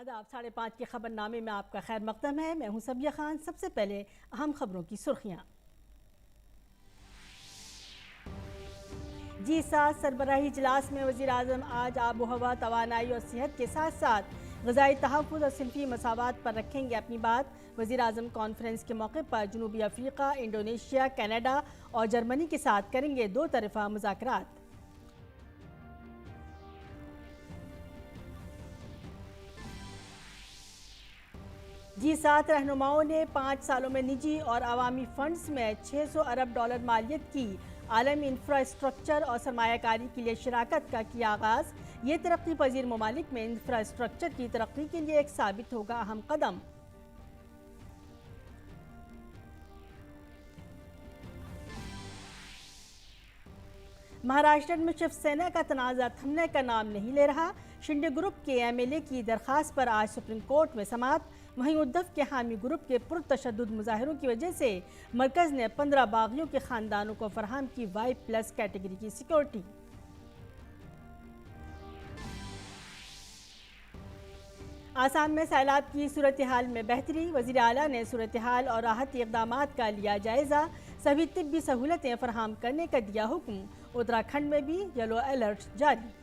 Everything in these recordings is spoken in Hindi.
आदाब 5:30 के खबरनामे में आपका खैर मकदम है। मैं हूं सबिया खान। सबसे पहले अहम खबरों की सुर्खियां। G7 सरबराही इजलास में वज़ीर आज़म आज आबो हवा, तवानाई और सेहत के साथ साथ ग़िज़ाई तहफ़्फ़ुज़ और सिनफ़ी मसावात पर रखेंगे अपनी बात। वज़ीर आज़म कॉन्फ्रेंस के मौके पर जनूबी अफ्रीका, इंडोनेशिया, कनाडा और जर्मनी के साथ करेंगे दो तरफ़ा मुज़ाकरात। G7 रहनुमाओं ने 5 सालों में निजी और अवामी फंड्स में $600 अरब मालियत की आलमी इंफ्रास्ट्रक्चर और सरमायाकारी के लिए शराकत का किया आगाज़। ये तरक्की पजीर ममालिक में इंफ्रास्ट्रक्चर की तरक्की के लिए एक साबित होगा अहम कदम। महाराष्ट्र में शिवसेना का तनाज़ा थमने का नाम नहीं ले रहा। शिंदे ग्रुप के MLA की दरख्वास्त पर आज सुप्रीम कोर्ट में समाअत। वहीं उद्धव के हामी ग्रुप के पुरतशद्दुद मुजाहिरों की वजह से मरकज़ ने 15 बागियों के खानदानों को फराहम की Y+ कैटेगरी की सिक्योरिटी। आसाम में सैलाब की सूरत हाल में बेहतरी। वज़ीर आला ने सूरत हाल और राहती इक़दामात का लिया जायज़ा। सभी तिब्बी सहूलतें फराहम करने का दिया हुक्म। उत्तराखंड में भी येलो अलर्ट जारी।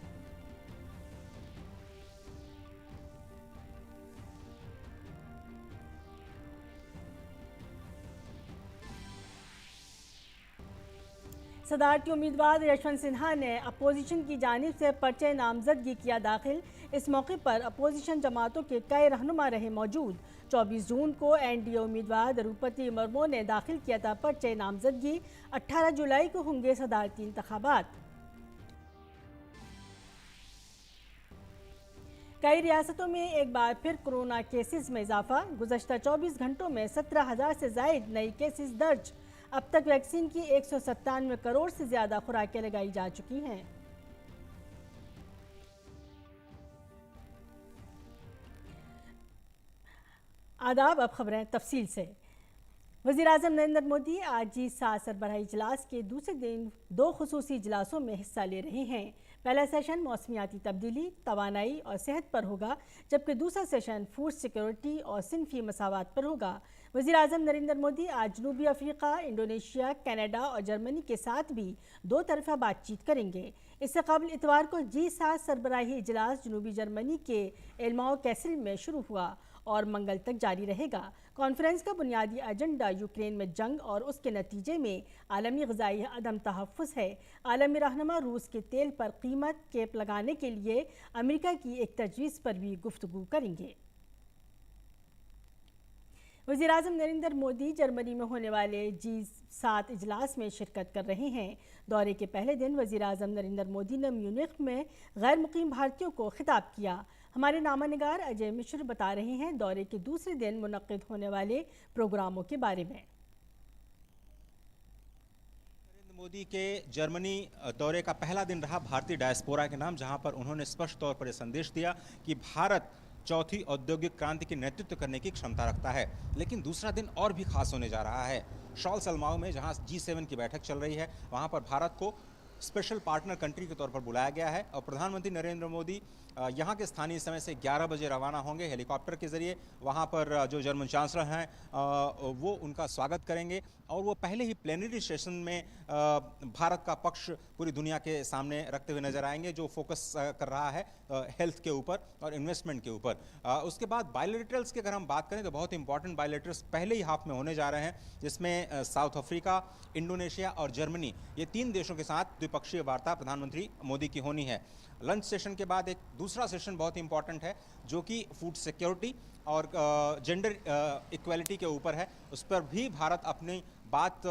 सदारती उम्मीदवार यशवंत सिन्हा ने अपोजिशन की जानिब से पर्चे नामजदगी किया दाखिल। इस मौके पर अपोजिशन जमातों के कई रहनुमा रहे मौजूद। 24 जून को NDA उम्मीदवार द्रौपदी मुर्मू ने दाखिल किया था पर्चे नामजदगी। 18 जुलाई को होंगे सदारती इंतखाबात। कई रियासतों में एक बार फिर कोरोना केसेस में इजाफा। गुज़श्ता 24 घंटों में 17,000 से जायद नई केसेस दर्ज। अब तक वैक्सीन की 197 करोड़ से ज़्यादा खुराकें लगाई जा चुकी हैं। आदाब, अब खबरें तफसील से। वज़ीर आज़म नरेंद्र मोदी आज G7 सरबराही इजलास के दूसरे दिन दो खुसूसी इजलासों में हिस्सा ले रहे हैं। पहला सेशन मौसमियाती तब्दीली, तवानाई और सेहत पर होगा, जबकि दूसरा सेशन फूड सिक्योरिटी और सिनफी मसावात पर होगा। वज़ीर आज़म नरेंद्र मोदी आज जनूबी अफ्रीका, इंडोनेशिया, कनाडा और जर्मनी के साथ भी दो तरफ़ा बातचीत करेंगे। इससे कबल इतवार को G7 सरबराही इजलास जनूबी जर्मनी के एल्माउ कैसल में शुरू हुआ और मंगल तक जारी रहेगा। कॉन्फ्रेंस का बुनियादी एजेंडा यूक्रेन में जंग और उसके नतीजे में आलमी ग़िज़ाई अदम तहफ़्फ़ुज़ है। आलमी रहनुमा रूस के तेल पर कीमत कैप लगाने के लिए अमेरिका की एक तजवीज़ पर भी गुफ्तगू करेंगे। वज़ीर आज़म नरेंद्र मोदी जर्मनी में होने वाले G7 इजलास में शिरकत कर रहे हैं। दौरे के पहले दिन वज़ीर आज़म नरेंद्र मोदी ने म्यूनिख में गैर मुकीम भारतीयों को खिताब किया। हमारे नामानिगार अजय मिश्र बता रहे हैं दौरे के दूसरे दिन मुनक्किद होने वाले प्रोग्रामों के बारे में। नरेंद्र मोदी के जर्मनी दौरे का पहला दिन रहा भारतीय डायस्पोरा के नाम, जहां पर उन्होंने स्पष्ट तौर पर यह संदेश दिया कि भारत चौथी औद्योगिक क्रांति की नेतृत्व करने की क्षमता रखता है। लेकिन दूसरा दिन और भी खास होने जा रहा है। शॉल्स अलमाऊ में जहां G7 की बैठक चल रही है, वहां पर भारत को स्पेशल पार्टनर कंट्री के तौर पर बुलाया गया है और प्रधानमंत्री नरेंद्र मोदी यहाँ के स्थानीय समय से 11 बजे रवाना होंगे हेलीकॉप्टर के ज़रिए। वहाँ पर जो जर्मन चांसलर हैं वो उनका स्वागत करेंगे और वो पहले ही प्लेनरी सेशन में भारत का पक्ष पूरी दुनिया के सामने रखते हुए नजर आएंगे, जो फोकस कर रहा है हेल्थ के ऊपर और इन्वेस्टमेंट के ऊपर। उसके बाद बायलैटरल्स की अगर हम बात करें तो बहुत इंपॉर्टेंट बायलैटरल्स पहले ही हाफ में होने जा रहे हैं, जिसमें साउथ अफ्रीका, इंडोनेशिया और जर्मनी, ये 3 देशों के साथ द्विपक्षीय वार्ता प्रधानमंत्री मोदी की होनी है। लंच सेशन के बाद एक दूसरा सेशन बहुत इंपॉर्टेंट है, जो कि फूड सिक्योरिटी और जेंडर इक्वालिटी के ऊपर है। उस पर भी भारत अपनी बात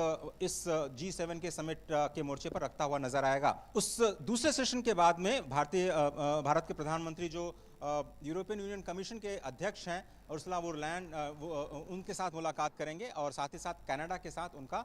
इस G7 के समिट के मोर्चे पर रखता हुआ नजर आएगा। उस दूसरे सेशन के बाद में भारत के प्रधानमंत्री जो यूरोपियन यूनियन कमीशन के अध्यक्ष हैं उर्सुला वॉन डर लायन, उनके साथ मुलाकात करेंगे और साथ ही साथ कनाडा के साथ उनका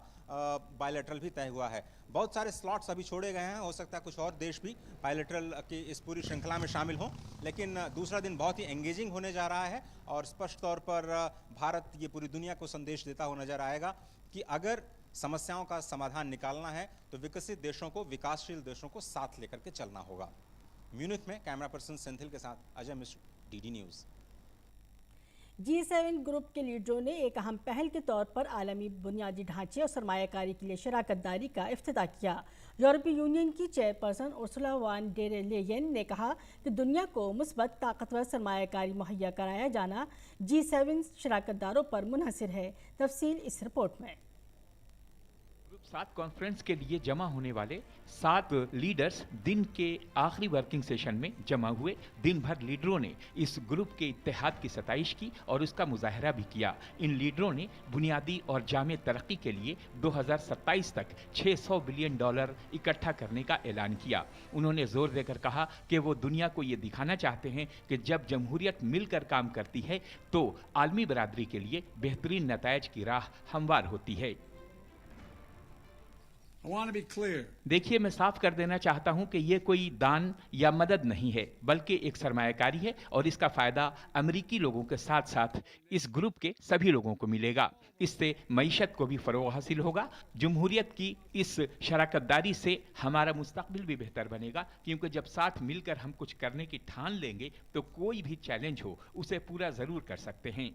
बायलैटरल भी तय हुआ है। बहुत सारे स्लॉट्स अभी छोड़े गए हैं, हो सकता है कुछ और देश भी बायलैटरल की इस पूरी श्रृंखला में शामिल हों, लेकिन दूसरा दिन बहुत ही एंगेजिंग होने जा रहा है और स्पष्ट तौर पर भारत ये पूरी दुनिया को संदेश देता हुआ नजर आएगा कि अगर समस्याओं का समाधान निकालना है तो विकसित देशों को, विकासशील देशों को साथ लेकर के चलना होगा। म्यूनिख में कैमरा पर्सन सेंथिल के साथ Ajay Mishra, DD news. G7 group के लीडरों ने एक अहम पहल के तौर पर आलमी बुनियादी ढांचे और सरमायाकारी के लिए शराकतदारी का इफ्तिताह किया। यूरोपीय यूनियन की chairperson Ursula van der Leyen ने कहा कि दुनिया को मुस्बत ताकतवर सरमायाकारी मुहैया कराया जाना G7 शराकतदारों पर मुनहसिर है। तफसील इस रिपोर्ट में। 7 कॉन्फ्रेंस के लिए जमा होने वाले 7 लीडर्स दिन के आखिरी वर्किंग सेशन में जमा हुए। दिन भर लीडरों ने इस ग्रुप के इत्तेहाद की सताइश की और उसका मुजाहरा भी किया। इन लीडरों ने बुनियादी और जामे तरक्की के लिए 2027 तक $600 बिलियन इकट्ठा करने का ऐलान किया। उन्होंने जोर देकर कहा कि वो दुनिया को ये दिखाना चाहते हैं कि जब जमहूरियत मिलकर काम करती है तो आलमी बरादरी के लिए बेहतरीन नतायज की राह हमवार होती है। देखिए, मैं साफ कर देना चाहता हूं कि यह कोई दान या मदद नहीं है, बल्कि एक सरमायाकारी है और इसका फायदा अमेरिकी लोगों के साथ साथ इस ग्रुप के सभी लोगों को मिलेगा। इससे मईशत को भी फरोग हासिल होगा। जमहूरियत की इस शराकतदारी से हमारा मुस्तकबिल भी बेहतर बनेगा, क्योंकि जब साथ मिलकर हम कुछ करने की ठान लेंगे तो कोई भी चैलेंज हो उसे पूरा जरूर कर सकते हैं।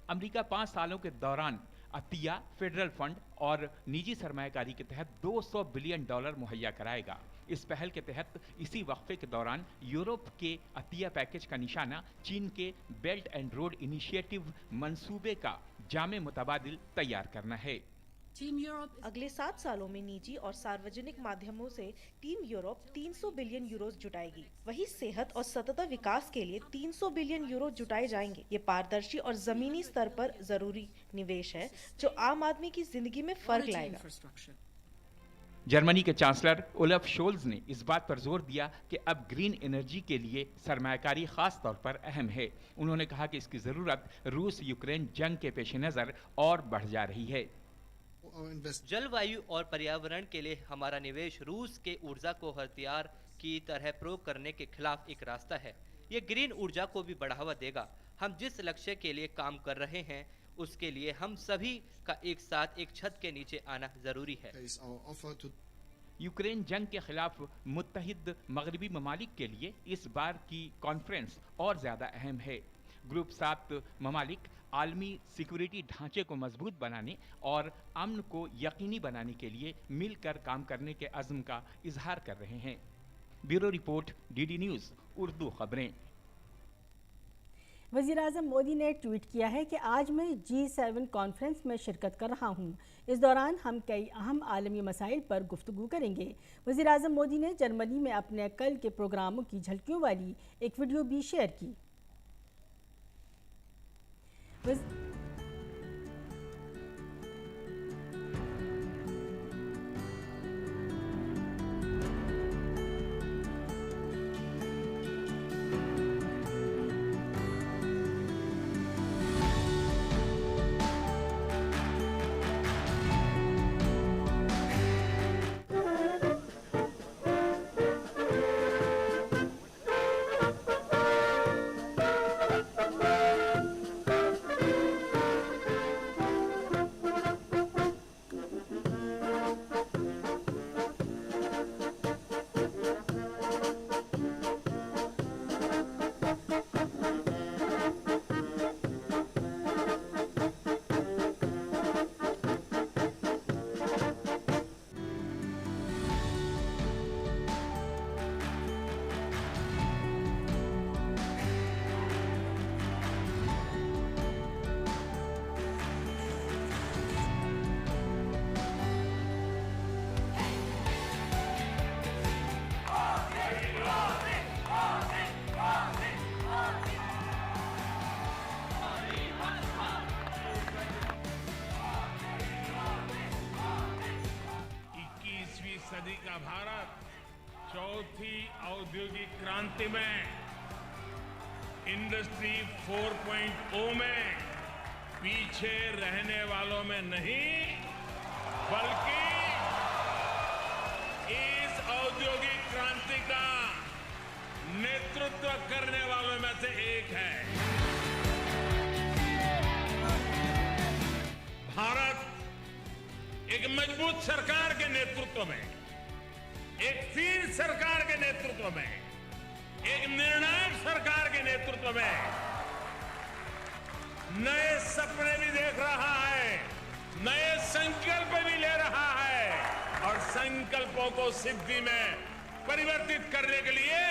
अमेरिका 5 सालों के दौरान अतिया, फेडरल फंड और निजी सरमायाकारी के तहत $200 बिलियन मुहैया कराएगा। इस पहल के तहत इसी वक्फे के दौरान यूरोप के अतिया पैकेज का निशाना चीन के बेल्ट एंड रोड इनिशिएटिव मंसूबे का जामे मुतबादिल तैयार करना है। अगले 7 सालों में निजी और सार्वजनिक माध्यमों से टीम यूरोप 300 बिलियन यूरोस जुटाएगी। वहीं सेहत और सतत विकास के लिए 300 बिलियन यूरो जुटाए जाएंगे। ये पारदर्शी और जमीनी स्तर पर जरूरी निवेश है जो आम आदमी की जिंदगी में फर्क लाएगा। जर्मनी के चांसलर ओलफ शोल्ज ने इस बात पर जोर दिया कि अब ग्रीन एनर्जी के लिए सरमायाकारी खास तौर पर अहम है। उन्होंने कहा कि इसकी जरूरत रूस यूक्रेन जंग के पेश नजर और बढ़ जा रही है। जलवायु और पर्यावरण के लिए हमारा निवेश रूस के ऊर्जा को हथियार की तरह प्रयोग करने के खिलाफ एक रास्ता है। ये ग्रीन ऊर्जा को भी बढ़ावा देगा। हम जिस लक्ष्य के लिए काम कर रहे हैं उसके लिए हम सभी का एक साथ एक छत के नीचे आना जरूरी है। यूक्रेन जंग के खिलाफ मुत्तहिद मगरबी ममालिक के लिए इस बार की कॉन्फ्रेंस और ज्यादा अहम है। ग्रुप 7 ममालिक आलमी सिक्योरिटी ढांचे को मजबूत बनाने और अमन को यकीनी बनाने के लिए मिलकर काम करने के अज़्म का इजहार कर रहे हैं। Bureau report, DD news Urdu खबरें। वज़ीर-ए-आज़म मोदी ने ट्वीट किया है कि आज मैं G7 कॉन्फ्रेंस में शिरकत कर रहा हूं। इस दौरान हम कई अहम आलमी मसाइल पर गुफ्तगू करेंगे। वज़ीर-ए-आज़म मोदी ने जर्मनी में अपने कल के प्रोग्रामों की झलकियों वाली एक वीडियो भी शेयर की। सदी का भारत चौथी औद्योगिक क्रांति में इंडस्ट्री 4.0 में पीछे रहने वालों में नहीं बल्कि इस औद्योगिक क्रांति का नेतृत्व करने वालों में से एक है। भारत एक मजबूत सरकार के नेतृत्व में, एक स्थिर सरकार के नेतृत्व में, एक निर्णायक सरकार के नेतृत्व में नए सपने भी देख रहा है, नए संकल्प भी ले रहा है और संकल्पों को सिद्धि में परिवर्तित करने के लिए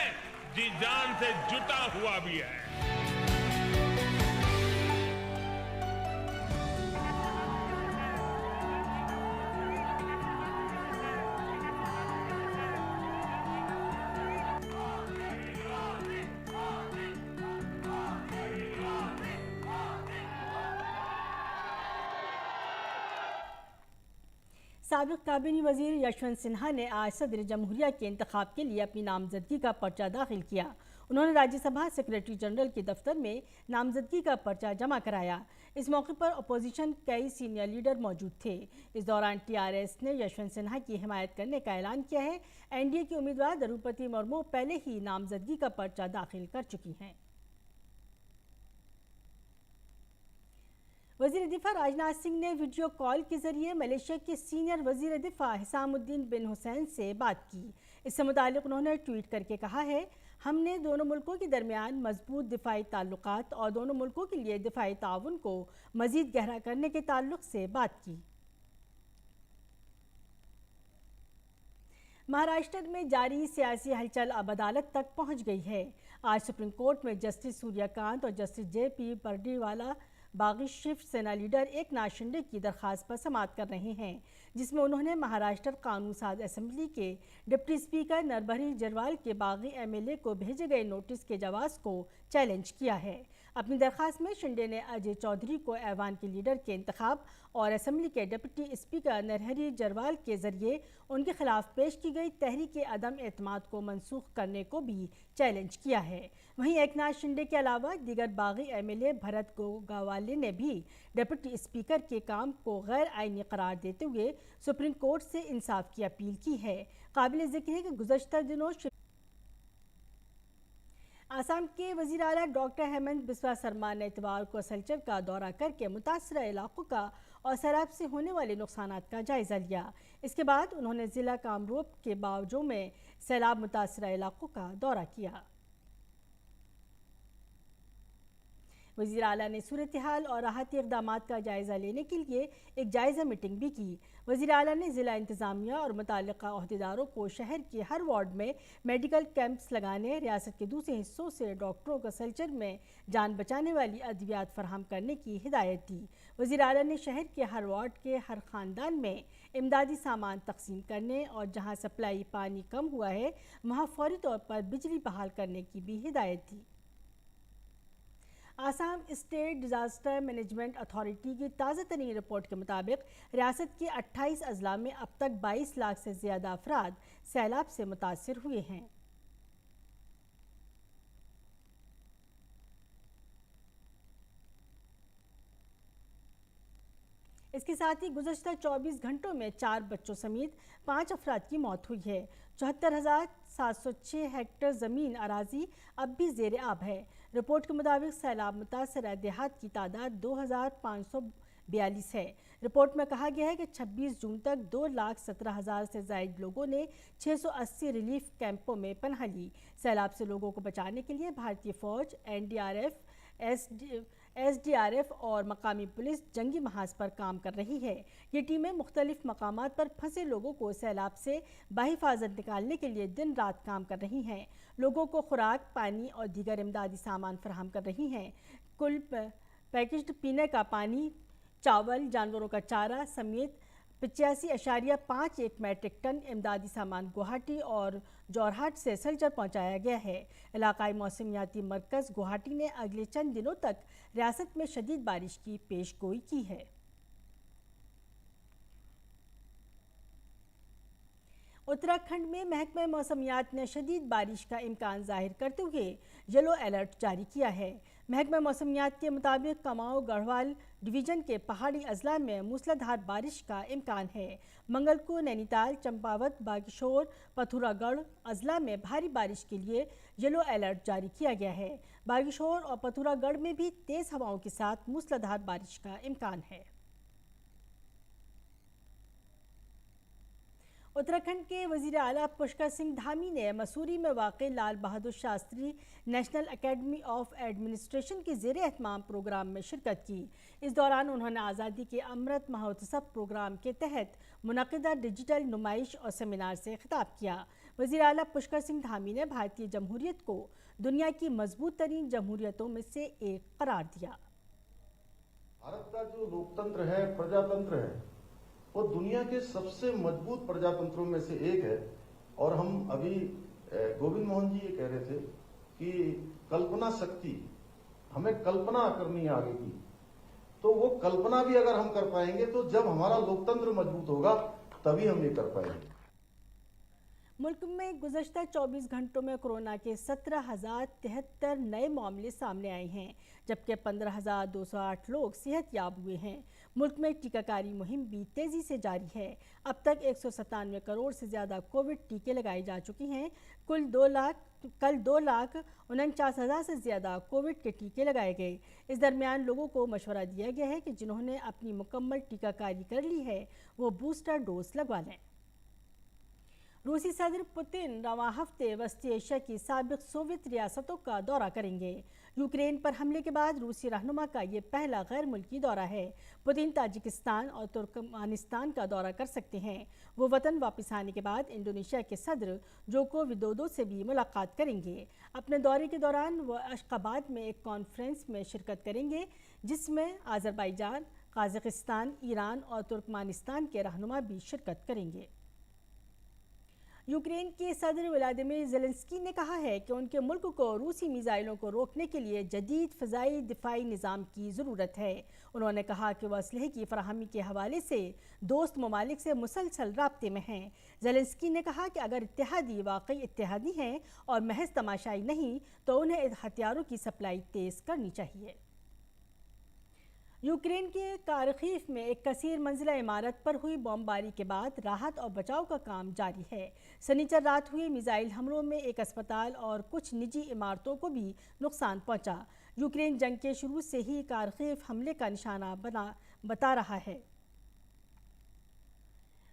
जी जान से जुटा हुआ भी है। साबिक काबीना वजीर यशवंत सिन्हा ने आज सदर जमहूरिया के इंतखाब के लिए अपनी नामजदगी का पर्चा दाखिल किया। उन्होंने राज्यसभा सेक्रेटरी जनरल के दफ्तर में नामजदगी का पर्चा जमा कराया। इस मौके पर अपोजिशन कई सीनियर लीडर मौजूद थे। इस दौरान टीआरएस ने यशवंत सिन्हा की हिमायत करने का ऐलान किया है। एनडीए की उम्मीदवार द्रौपदी मुर्मू पहले ही नामजदगी का पर्चा दाखिल कर चुकी हैं। वजीर दिफा राजनाथ सिंह ने वीडियो कॉल के जरिए मलेशिया के सीनियर वजीर दिफा हिसामुद्दीन बिन हुसैन से बात की। इससे मुताल्लिक उन्होंने ट्वीट करके कहा है, हमने दोनों मुल्कों के दरमियान मजबूत दिफाई ताल्लुकात और दोनों मुल्कों के लिए दिफाई ताउन को मजीद गहरा करने के ताल्लुक से बात की। महाराष्ट्र में जारी सियासी हलचल अब अदालत तक पहुंच गई है। आज सुप्रीम कोर्ट में जस्टिस सूर्यकांत और जस्टिस जेपी परडीवाला बागी शिवसेना लीडर एकनाथ शिंदे की दरखास्त पर समाअत कर रहे हैं, जिसमें उन्होंने महाराष्ट्र कानून साज असेंबली के डिप्टी स्पीकर नरहरी झिरवाल के बागी एमएलए को भेजे गए नोटिस के जवाब को चैलेंज किया है। अपनी दरखास्त में शिंदे ने अजय चौधरी को ऐवान के लीडर के इंतखाब और असेंबली के डिप्टी स्पीकर नरहरी झिरवाल के जरिए उनके खिलाफ पेश की गई तहरीक अदम एतमाद को मनसूख करने को भी चैलेंज किया है। वहीं एकनाथ शिंदे के अलावा दीगर बागी एमएलए भरत गोगावाले ने भी डिप्टी स्पीकर के काम को गैर आईनी करार देते हुए सुप्रीम कोर्ट से इंसाफ की अपील की है। काबिल जिक्र है कि गुज़श्ता दिनों आसाम के वज़ीर आला डॉक्टर हेमंत बिस्वा शर्मा ने इतवार को सलचर का दौरा करके मुतासरा इलाकों का और सैलाब से होने वाले नुकसानात का जायजा लिया। इसके बाद उन्होंने ज़िला कामरूप के बावजू में सैलाब मुतासरा इलाकों का दौरा किया। वज़ीर आला ने सूरत हाल और राहती इक़दामात का जायज़ा लेने के लिए एक जायज़ा मीटिंग भी की। वज़ीर आला ने ज़िला इंतज़ामिया और मुताल्लिक़ा अहदेदारों को शहर के हर वार्ड में मेडिकल कैंप्स लगाने, रियासत के दूसरे हिस्सों से डॉक्टरों को सलचर में जान बचाने वाली अद्वियात फराहम करने की हिदायत दी। वज़ीर आला ने शहर के हर वार्ड के हर ख़ानदान में इमदादी सामान तकसीम करने और जहाँ सप्लाई पानी कम हुआ है वहाँ फौरी तौर पर बिजली बहाल करने की भी हिदायत दी। Assam State Disaster Management Authority की ताज़ा तरीन रिपोर्ट के मुताबिक रियासत के 28 अजला में अब तक 22 लाख से ज़्यादा अफराद सैलाब से मुतासिर हुए हैं। इसके साथ ही गुज़श्ता 24 घंटों में 4 बच्चों समेत 5 अफराद की मौत हुई है। 74,706 हेक्टेयर ज़मीन अराजी अब भी ज़ेर आब है। रिपोर्ट के मुताबिक सैलाब मुतासर देहात की तादाद 2,542 है। रिपोर्ट में कहा गया है कि 26 जून तक 2,17,000 से ज़ायद लोगों ने 680 रिलीफ कैंपों में पनाह ली। सैलाब से लोगों को बचाने के लिए भारतीय फ़ौज, एनडीआरएफ, एसडीआरएफ और मकामी पुलिस जंगी महाज पर काम कर रही है। ये टीमें मुख्तलिफ मकामात पर फंसे लोगों को सैलाब से बाहिफाजत निकालने के लिए दिन रात काम कर रही हैं। लोगों को खुराक, पानी और दीगर इमदादी सामान फराहम कर रही हैं। कुल पैकेज्ड पीने का पानी, चावल, जानवरों का चारा समेत 85.51 मैट्रिक टन इमदादी सामान गुवाहाटी और जोरहाट से सलचर पहुंचाया गया है। इलाकाई मौसमियाती मरकज़ गुवाहाटी ने अगले चंद दिनों तक रियासत में शदीद बारिश की पेशगोई की है। उत्तराखंड में महकमा मौसमियात ने शदीद बारिश का इम्कान जाहिर करते हुए येलो अलर्ट जारी किया है। महकमा मौसमियात के मुताबिक कमाऊं गढ़वाल डिवीज़न के पहाड़ी अजला में मूसलाधार बारिश का इम्कान है। मंगल को नैनीताल, चंपावत, बागेश्वर, पथुरागढ़ अजला में भारी बारिश के लिए येलो अलर्ट जारी किया गया है। बागेश्वर और पथुरागढ़ में भी तेज़ हवाओं के साथ मूसलाधार बारिश का इम्कान है। उत्तराखंड के वजीर आला पुष्कर सिंह धामी ने मसूरी में वाक़ई Lal Bahadur Shastri National Academy of Administration के ज़ेर एहतमाम प्रोग्राम में शिरकत की। इस दौरान उन्होंने आज़ादी के अमृत महोत्सव प्रोग्राम के तहत मुनक़िदा डिजिटल नुमाइश और सेमिनार से खिताब किया। वजीर आला पुष्कर सिंह धामी ने भारतीय जमहूरियत को दुनिया की मजबूत तरीन जमहूरियतों में से एक करार दिया। भारत का जो लोकतंत्र है, प्रजातंत्र है, वो दुनिया के सबसे मजबूत प्रजातंत्रों में से एक है। और हम अभी गोविंद मोहन जी ये कह रहे थे कि कल्पना शक्ति, हमें कल्पना करनी है आगे की, तो वो कल्पना भी अगर हम कर पाएंगे तो जब हमारा लोकतंत्र मजबूत होगा तभी हम ये कर पाएंगे। मुल्क में गुज़श्ता 24 घंटों में कोरोना के 17,073 नए मामले सामने आए हैं, जबकि 15,208 लोग सेहतयाब हुए हैं। मुल्क में टीकाकारी मुहिम भी तेज़ी से जारी है। अब तक 197 करोड़ से ज़्यादा कोविड टीके लगाए जा चुके हैं। कल 2,49,000 से ज़्यादा कोविड के टीके लगाए गए। इस दरमियान लोगों को मशवरा दिया गया है कि जिन्होंने अपनी मुकम्मल टीकाकारी कर ली है वो बूस्टर डोज लगवा लें। रूसी सदर पुतिन रवां हफ्ते वस्ती एशिया की साबिक सोवियत रियासतों का दौरा करेंगे। यूक्रेन पर हमले के बाद रूसी रहनुमा का ये पहला गैर मुल्की दौरा है। पुतिन ताजिकिस्तान और तुर्कमानिस्तान का दौरा कर सकते हैं। वो वतन वापस आने के बाद इंडोनेशिया के सदर जोको विदोदो से भी मुलाकात करेंगे। अपने दौरे के दौरान वो अशकाबाद में एक कॉन्फ्रेंस में शिरकत करेंगे, जिसमें आज़रबाईजान, काज़ाकिस्तान, ईरान और तुर्कमानिस्तान के रहनुमा भी शिरकत करेंगे। यूक्रेन के सदर व्लादिमीर ज़ेलेंस्की ने कहा है कि उनके मुल्क को रूसी मिसाइलों को रोकने के लिए जदीद फ़ज़ाई दिफाई निज़ाम की ज़रूरत है। उन्होंने कहा कि वह असलहे की फराहमी के हवाले से दोस्त ममालिक से मुसलसल राब्ते में हैं। ज़ेलेंस्की ने कहा कि अगर इत्तेहादी वाकई इत्तेहादी हैं और महज तमाशाई नहीं तो उन्हें हथियारों की सप्लाई तेज़ करनी चाहिए। यूक्रेन के कारखीफ में एक कसीर मंजिला इमारत पर हुई बमबारी के बाद राहत और बचाव का काम जारी है। शनिचर रात हुए मिसाइल हमलों में एक अस्पताल और कुछ निजी इमारतों को भी नुकसान पहुंचा। यूक्रेन जंग के शुरू से ही कारखीफ हमले का निशाना बता रहा है।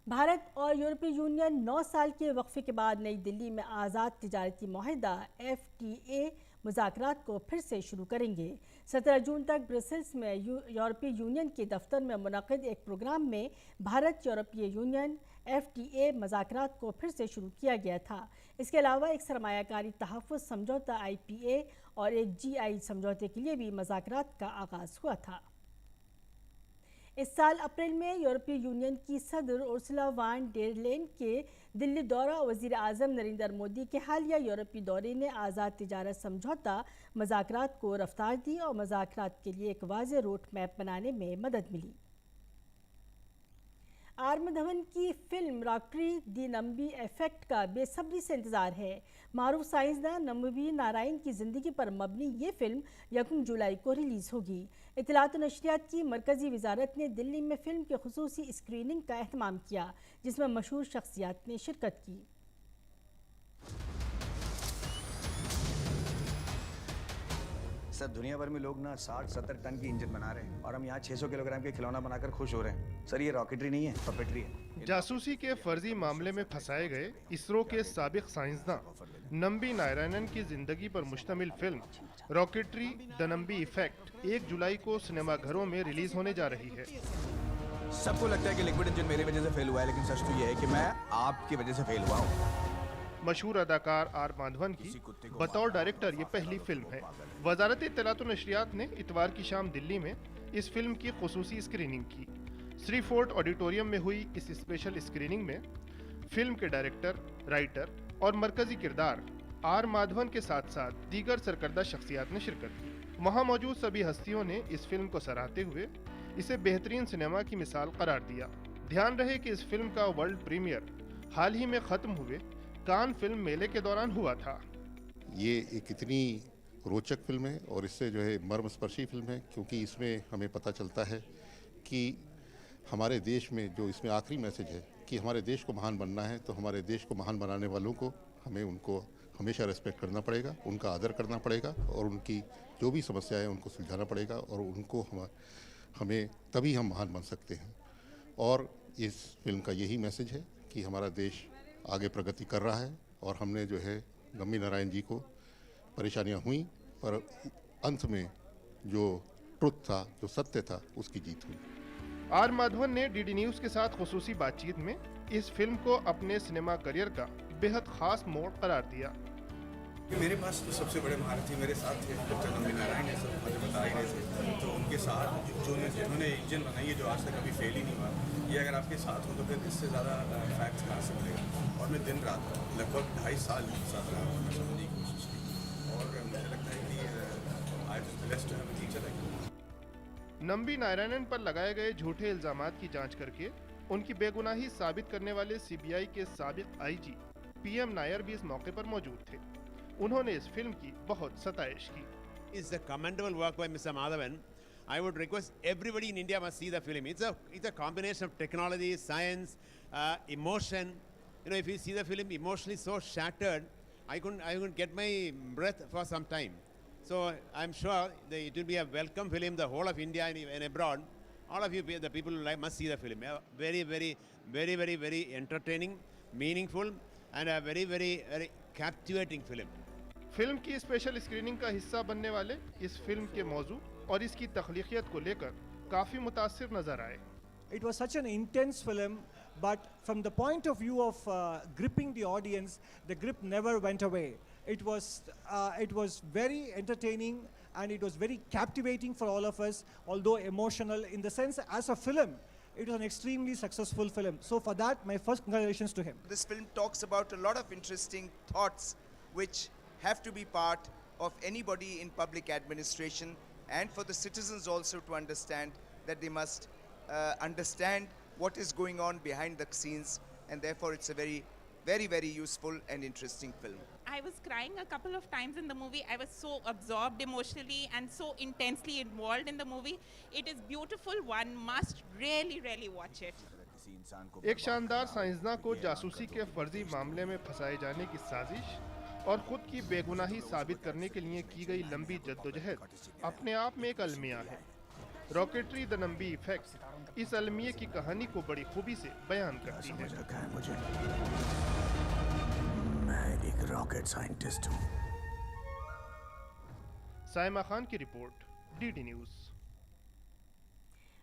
भारत और यूरोपीय यूनियन 9 साल के वक्फे के बाद नई दिल्ली में आज़ाद तिजारती मुआहदा FTA मुज़ाकरात को फिर से शुरू करेंगे। 17 जून तक ब्रसेल्स में यूरोपीय यूनियन के दफ्तर में मुनक़िद एक प्रोग्राम में भारत यूरोपीय यूनियन FTA मुज़ाकरात को फिर से शुरू किया गया था। इसके अलावा एक सरमायाकारी तहफ़्फ़ुज़ समझौता IPA और एक GI समझौते के लिए भी मुज़ाकरात का आगाज़ हुआ था। इस साल अप्रैल में यूरोपीय यूनियन की सदर उर्सुला वान डेर लेyen के दिल्ली दौरा और वज़ीर आज़म नरेंद्र मोदी के हालिया यूरोपीय दौरे ने आज़ाद तिजारत समझौता मुज़ाकरात को रफ्तार दी और मुज़ाकरात के लिए एक वाज़ेह रोड मैप बनाने में मदद मिली। आर माधवन की film rocketry the Nambi effect का बेसब्री से इंतजार है। मारूफ साइंसदान नंबी नारायण की ज़िंदगी पर मबनी ये फिल्म 1 जुलाई को रिलीज़ होगी। इत्तलात और नशरियात की मरकज़ी वजारत ने दिल्ली में फिल्म के खुसूसी स्क्रीनिंग का एहतमाम किया, जिसमें मशहूर शख्सियात ने शिरकत की। सर दुनिया भर में लोग ना 60-70 टन की इंजन बना रहे हैं और हम यहाँ 600 किलोग्राम के खिलौना बनाकर खुश हो रहे हैं। सर ये रॉकेटरी नहीं है, पपेटरी है। जासूसी के फर्जी मामले में फंसाए गए इसरो के साबिक साइंसदान नंबी नारायणन की जिंदगी पर मुश्तमिल film rocketry the Nambi effect 1 जुलाई को सिनेमाघरों में रिलीज होने जा रही है। सबको लगता है कि लिक्विड इंजन मेरी वजह से फेल हुआ है, लेकिन सच तो ये है कि मैं आपकी वजह से फेल हुआ हूँ। मशहूर अदाकार आर माधवन की बतौर डायरेक्टर ये पहली फिल्म है। वजारत इत्तलात और नशरियात ने इतवार की शाम दिल्ली में इस फिल्म की खुसूसी स्क्रीनिंग की। श्री फोर्ट ऑडिटोरियम में हुई इस स्पेशल स्क्रीनिंग में फिल्म के डायरेक्टर, राइटर और मरकजी किरदार आर माधवन के साथ साथ दीगर सरकर्दा शख्सियात ने शिरकत की। वहाँ मौजूद सभी हस्तियों ने इस फिल्म को सराहते हुए इसे बेहतरीन सिनेमा की मिसाल करार दिया। ध्यान रहे कि इस फिल्म का वर्ल्ड प्रीमियर हाल ही में ख़त्म हुए कान फिल्म मेले के दौरान हुआ था। ये एक इतनी रोचक फिल्म है और इससे जो है मर्मस्पर्शी फिल्म है, क्योंकि इसमें हमें पता चलता है कि हमारे देश में जो इसमें आखिरी मैसेज है कि हमारे देश को महान बनना है, तो हमारे देश को महान बनाने वालों को हमें उनको हमेशा रेस्पेक्ट करना पड़ेगा, उनका आदर करना पड़ेगा और उनकी जो भी समस्याएं उनको सुलझाना पड़ेगा और उनको हमें तभी हम महान बन सकते हैं। और इस फिल्म का यही मैसेज है कि हमारा देश आगे प्रगति कर रहा है और हमने जो है गम्मी नारायण जी को परेशानियां हुई पर अंत में जो ट्रुथ था, जो सत्य था, उसकी जीत हुई। आर माधवन ने डीडी न्यूज के साथ खुसूसी बातचीत में इस फिल्म को अपने सिनेमा करियर का बेहद खास मोड़ करार दिया। मेरे पास तो सबसे बड़े महारथी मेरे साथ थे, डॉक्टर गम्मी नारायण है, सब मुझे बता ही रहे थे। तो उनके साथ जिन्होंने इंजन बनाई है जो आज तक कभी फेल ही नहीं हुआ, ये अगर आपके साथ हो तो फिर इससे ज़्यादा फैक्ट कहाँ से मिलेगा। और मैं दिन रात लगभग 2.5 साल साथ रहा हूँ, समझने की कोशिश की और मुझे लगता है कि I was blessed to have a teacher like him. Nambi Narayanan पर लगाए गए झूठे इल्जामात की जांच करके उनकी बेगुनाही साबित करने वाले सीबीआई के साबिक आईजी पीएम नायर भी इस मौके पर मौजूद थे। उन्होंने इस फिल्म की बहुत सताइश की। It's a commendable work by Mr. Madhavan. I would request everybody in India must see the film. It's a combination of technology, science, emotion. You know, if you see the film emotionally so shattered, I couldn't get my breath for some time. So I'm sure that it will be a welcome film. The whole of India and abroad, all of you, the people who must see the film. Very, very, very, very, very entertaining, meaningful, and a very, very, very captivating film. Film की स्पेशल स्क्रीनिंग का हिस्सा बनने वाले इस फिल्म के मौजू और इसकी तख्लीकियत को लेकर काफी मुतासिर नजर आए। It was such an intense film, but from the point of view of gripping the audience, the grip never went away. It was very entertaining and it was very captivating for all of us, although emotional in the sense as a film. It was an extremely successful film. So for that, my first congratulations to him. This film talks about a lot of interesting thoughts which have to be part of anybody in public administration, and for the citizens also to understand that they must understand what is going on behind the scenes, and therefore it's a very, very, very useful and interesting film. I was crying a couple of times in the movie. I was so absorbed emotionally and so intensely involved in the movie. It is beautiful. One must really, really watch it. एक शानदार साइंसदान को जासूसी के फर्जी मामले में फंसाए जाने की साजिश और खुद की बेगुनाही साबित करने के लिए की गई लंबी जद्दोजहद अपने आप में एक अलमिया है। रॉकेटरी द नम्बी इफेक्ट इस अलमिये की कहानी को बड़ी खूबी से बयान करती है। मैं एक रॉकेट साइंटिस्ट हूँ। साइमा खान की रिपोर्ट, डीडी न्यूज।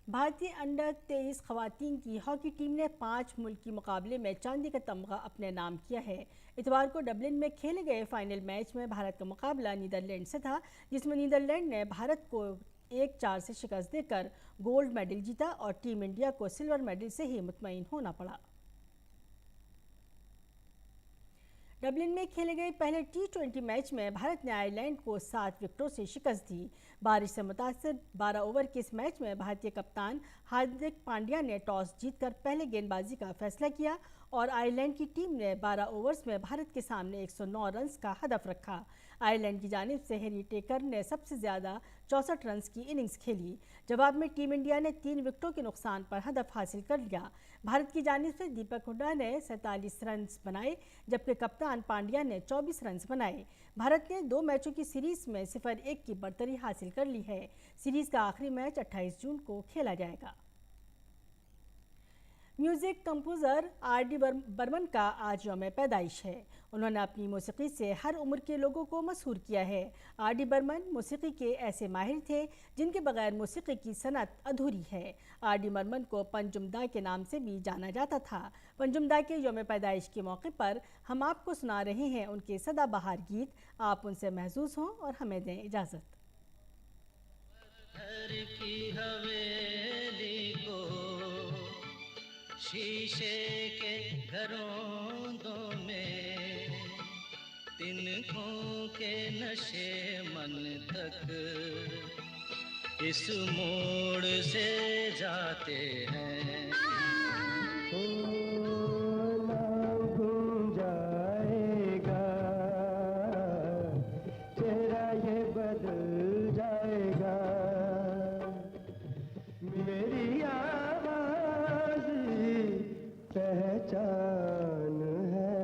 भारतीय अंडर 23 खवातीन की हॉकी टीम ने 5 मुल्की मुकाबले में चांदी का तमगा अपने नाम किया है। इतवार को डबलिन में खेले गए फाइनल मैच में भारत का मुकाबला नीदरलैंड से था, जिसमें नीदरलैंड ने भारत को 1-4 से शिकस्त देकर गोल्ड मेडल जीता और टीम इंडिया को सिल्वर मेडल से ही मुतमईन होना पड़ा। डबलिन में खेले गए पहले T20 मैच में भारत ने आयरलैंड को 7 विकेटों से शिकस्त दी। बारिश से मुतासर 12 ओवर के इस मैच में भारतीय कप्तान हार्दिक पांड्या ने टॉस जीतकर पहले गेंदबाजी का फैसला किया और आयरलैंड की टीम ने 12 ओवर्स में भारत के सामने 109 रन्स का हदफ रखा। आयरलैंड की जानिब से हैरी टेकर ने सबसे ज़्यादा 64 रन्स की इनिंग्स खेली। जवाब में टीम इंडिया ने 3 विकेटों के नुकसान पर हदफ हासिल कर लिया। भारत की जानिब से दीपक हुड्डा ने 47 रन्स बनाए, जबकि कप्तान पांड्या ने 24 रन्स बनाए। भारत ने 2 मैचों की सीरीज में 0-1 की बढ़तरी हासिल कर ली है। सीरीज का आखिरी मैच 28 जून को खेला जाएगा। Music composer RD. बर्मन का आज यौम पैदाइश है। उन्होंने अपनी मौसीकी से हर उम्र के लोगों को मशहूर किया है। आर.डी. बर्मन मौसीकी के ऐसे माहिर थे जिनके बगैर मौसीकी की सनत अधूरी है। आर.डी. बर्मन को पंजुमदा के नाम से भी जाना जाता था। पंजुमदा के यौम पैदाइश के मौके पर हम आपको सुना रहे हैं उनके सदाबहार गीत। आप उनसे महसूस हों और हमें दें इजाज़त। शीशे के घरों में तिनकों के नशे मन तक इस मोड़ से जाते हैं। घूम जाएगा चेहरा ये बदल जाएगा। मेरी आवाज़ पहचान है।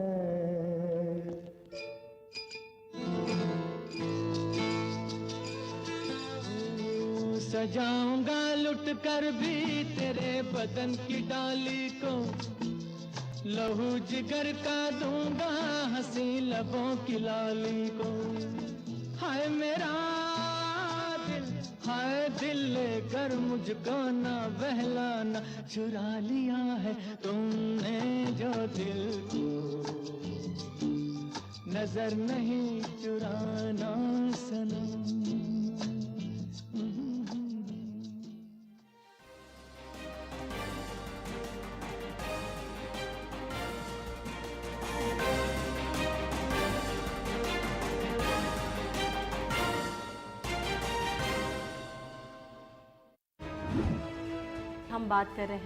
सजाऊंगा लुट कर भी तेरे बदन की डाली को, लहू जिगर का दूंगा हंसी लबों की लाली को। हाय मेरा दिल, हाय दिल लेकर मुझको ना बहलाना, चुरा लिया है तुमने जो दिल को, नजर नहीं चुराना सनम। हम बात कर रहे हैं